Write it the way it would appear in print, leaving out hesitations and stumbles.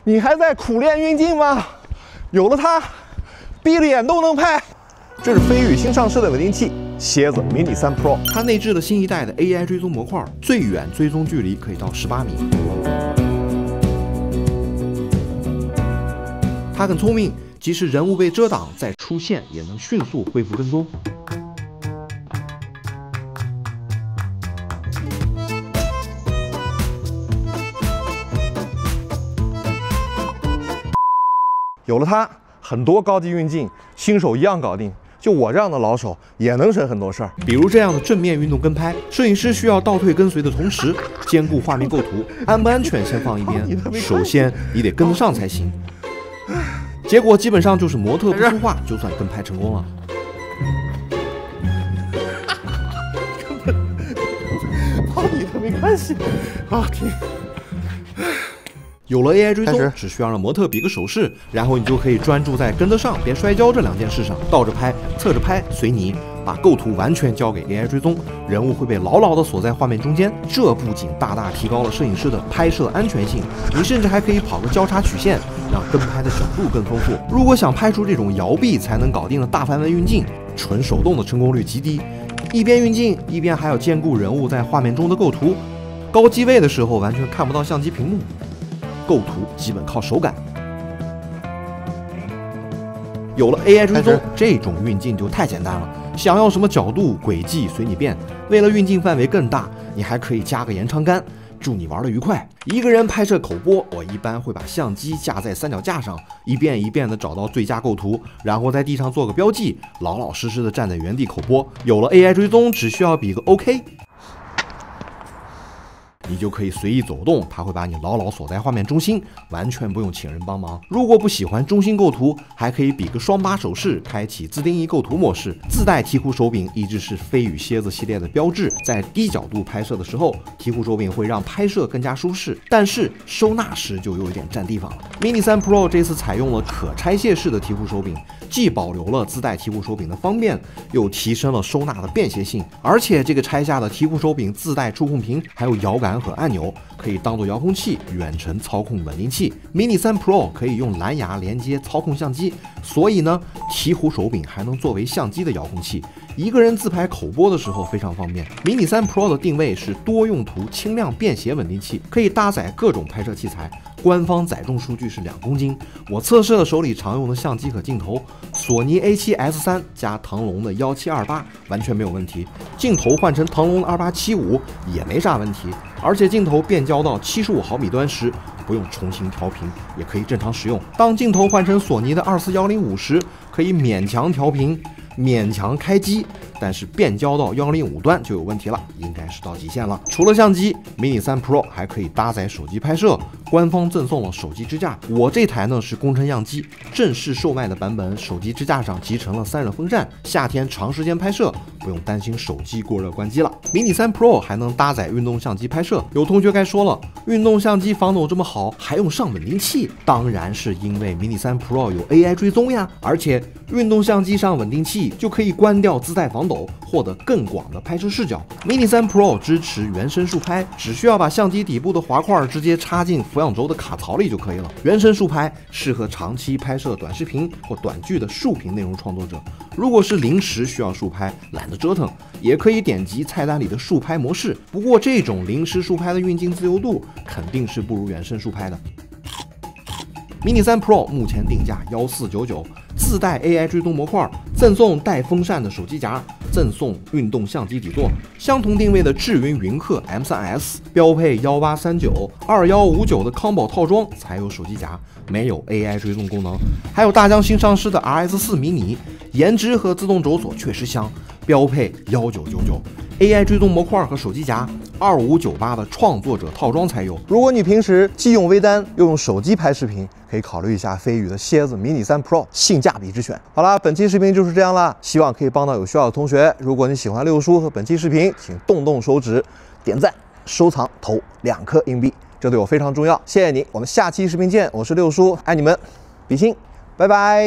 你还在苦练运镜吗？有了它，闭着眼都能拍。这是飞宇新上市的稳定器蝎子 Mini 3 Pro， 它内置了新一代的 AI 追踪模块，最远追踪距离可以到18米。它很聪明，即使人物被遮挡，再出现也能迅速恢复跟踪。有了它，很多高级运镜新手一样搞定。就我这样的老手也能省很多事儿，比如这样的正面运动跟拍，摄影师需要倒退跟随的同时，兼顾画面构图，安不安全先放一边。首先你得跟得上才行。结果基本上就是模特不说话，就算跟拍成功了。跑你的没关系。好，停。有了 AI 追踪，只需要让模特比个手势，然后你就可以专注在跟得上、别摔跤这2件事上，倒着拍、侧着拍，随你。把构图完全交给 AI 追踪，人物会被牢牢地锁在画面中间。这不仅大大提高了摄影师的拍摄安全性，你甚至还可以跑个交叉曲线，让跟拍的角度更丰富。如果想拍出这种摇臂才能搞定的大范围运镜，纯手动的成功率极低。一边运镜，一边还要兼顾人物在画面中的构图。高机位的时候完全看不到相机屏幕。构图基本靠手感。有了 AI 追踪，这种运镜就太简单了。想要什么角度、轨迹随你便。为了运镜范围更大，你还可以加个延长杆。祝你玩得愉快。一个人拍摄口播，我一般会把相机架在三脚架上，一遍一遍地找到最佳构图，然后在地上做个标记，老老实实地站在原地口播。有了 AI 追踪，只需要比个 OK。你就可以随意走动，它会把你牢牢锁在画面中心，完全不用请人帮忙。如果不喜欢中心构图，还可以比个双把手势，开启自定义构图模式。自带鹈鹕手柄一直是飞宇蝎子系列的标志，在低角度拍摄的时候，鹈鹕手柄会让拍摄更加舒适，但是收纳时就有一点占地方了。Mini 3 Pro 这次采用了可拆卸式的鹈鹕手柄，既保留了自带鹈鹕手柄的方便，又提升了收纳的便携性。而且这个拆下的鹈鹕手柄自带触控屏，还有摇杆和按钮，可以当做遥控器远程操控稳定器。Mini 3 Pro 可以用蓝牙连接操控相机，所以呢，鹈鹕手柄还能作为相机的遥控器。一个人自拍口播的时候非常方便。Mini 3 Pro 的定位是多用途轻量便携稳定器，可以搭载各种拍摄器材。官方载重数据是2公斤。我测试了手里常用的相机和镜头，索尼 A7S3 加腾龙的1728完全没有问题，镜头换成腾龙的2875也没啥问题。而且镜头变焦到75毫米端时，不用重新调频，也可以正常使用。当镜头换成索尼的2410-5时，可以勉强调频，勉强开机，但是变焦到105端就有问题了，应该是到极限了。除了相机 ，Mini 3 Pro 还可以搭载手机拍摄，官方赠送了手机支架。我这台呢是工程样机，正式售卖的版本，手机支架上集成了散热风扇，夏天长时间拍摄不用担心手机过热关机了。Mini 3 Pro 还能搭载运动相机拍摄，有同学该说了，运动相机防抖这么好，还用上稳定器？当然是因为 Mini 3 Pro 有 AI 追踪呀，而且运动相机上稳定器就可以关掉自带防抖，获得更广的拍摄视角。Mini 3 Pro 支持原生竖拍，只需要把相机底部的滑块直接插进俯仰轴的卡槽里就可以了。原生竖拍适合长期拍摄短视频或短剧的竖屏内容创作者。如果是临时需要竖拍，懒得折腾，也可以点击菜单里的竖拍模式。不过这种临时竖拍的运镜自由度肯定是不如原生竖拍的。Mini 3 Pro 目前定价1499，自带 AI 追踪模块，赠送带风扇的手机夹，赠送运动相机底座。相同定位的智云云客 M3S 标配1839、2159的康宝套装才有手机夹，没有 AI 追踪功能。还有大疆新上市的 RS4 迷你，颜值和自动轴锁确实香，标配1999。AI 追踪模块和手机夹2598的创作者套装才有。如果你平时既用微单又用手机拍视频，可以考虑一下飞宇的蝎子 Mini 3 Pro， 性价比之选。好啦，本期视频就是这样啦，希望可以帮到有需要的同学。如果你喜欢六叔和本期视频，请动动手指点赞、收藏、投2颗硬币，这对我非常重要，谢谢你。我们下期视频见，我是六叔，爱你们，比心，拜拜。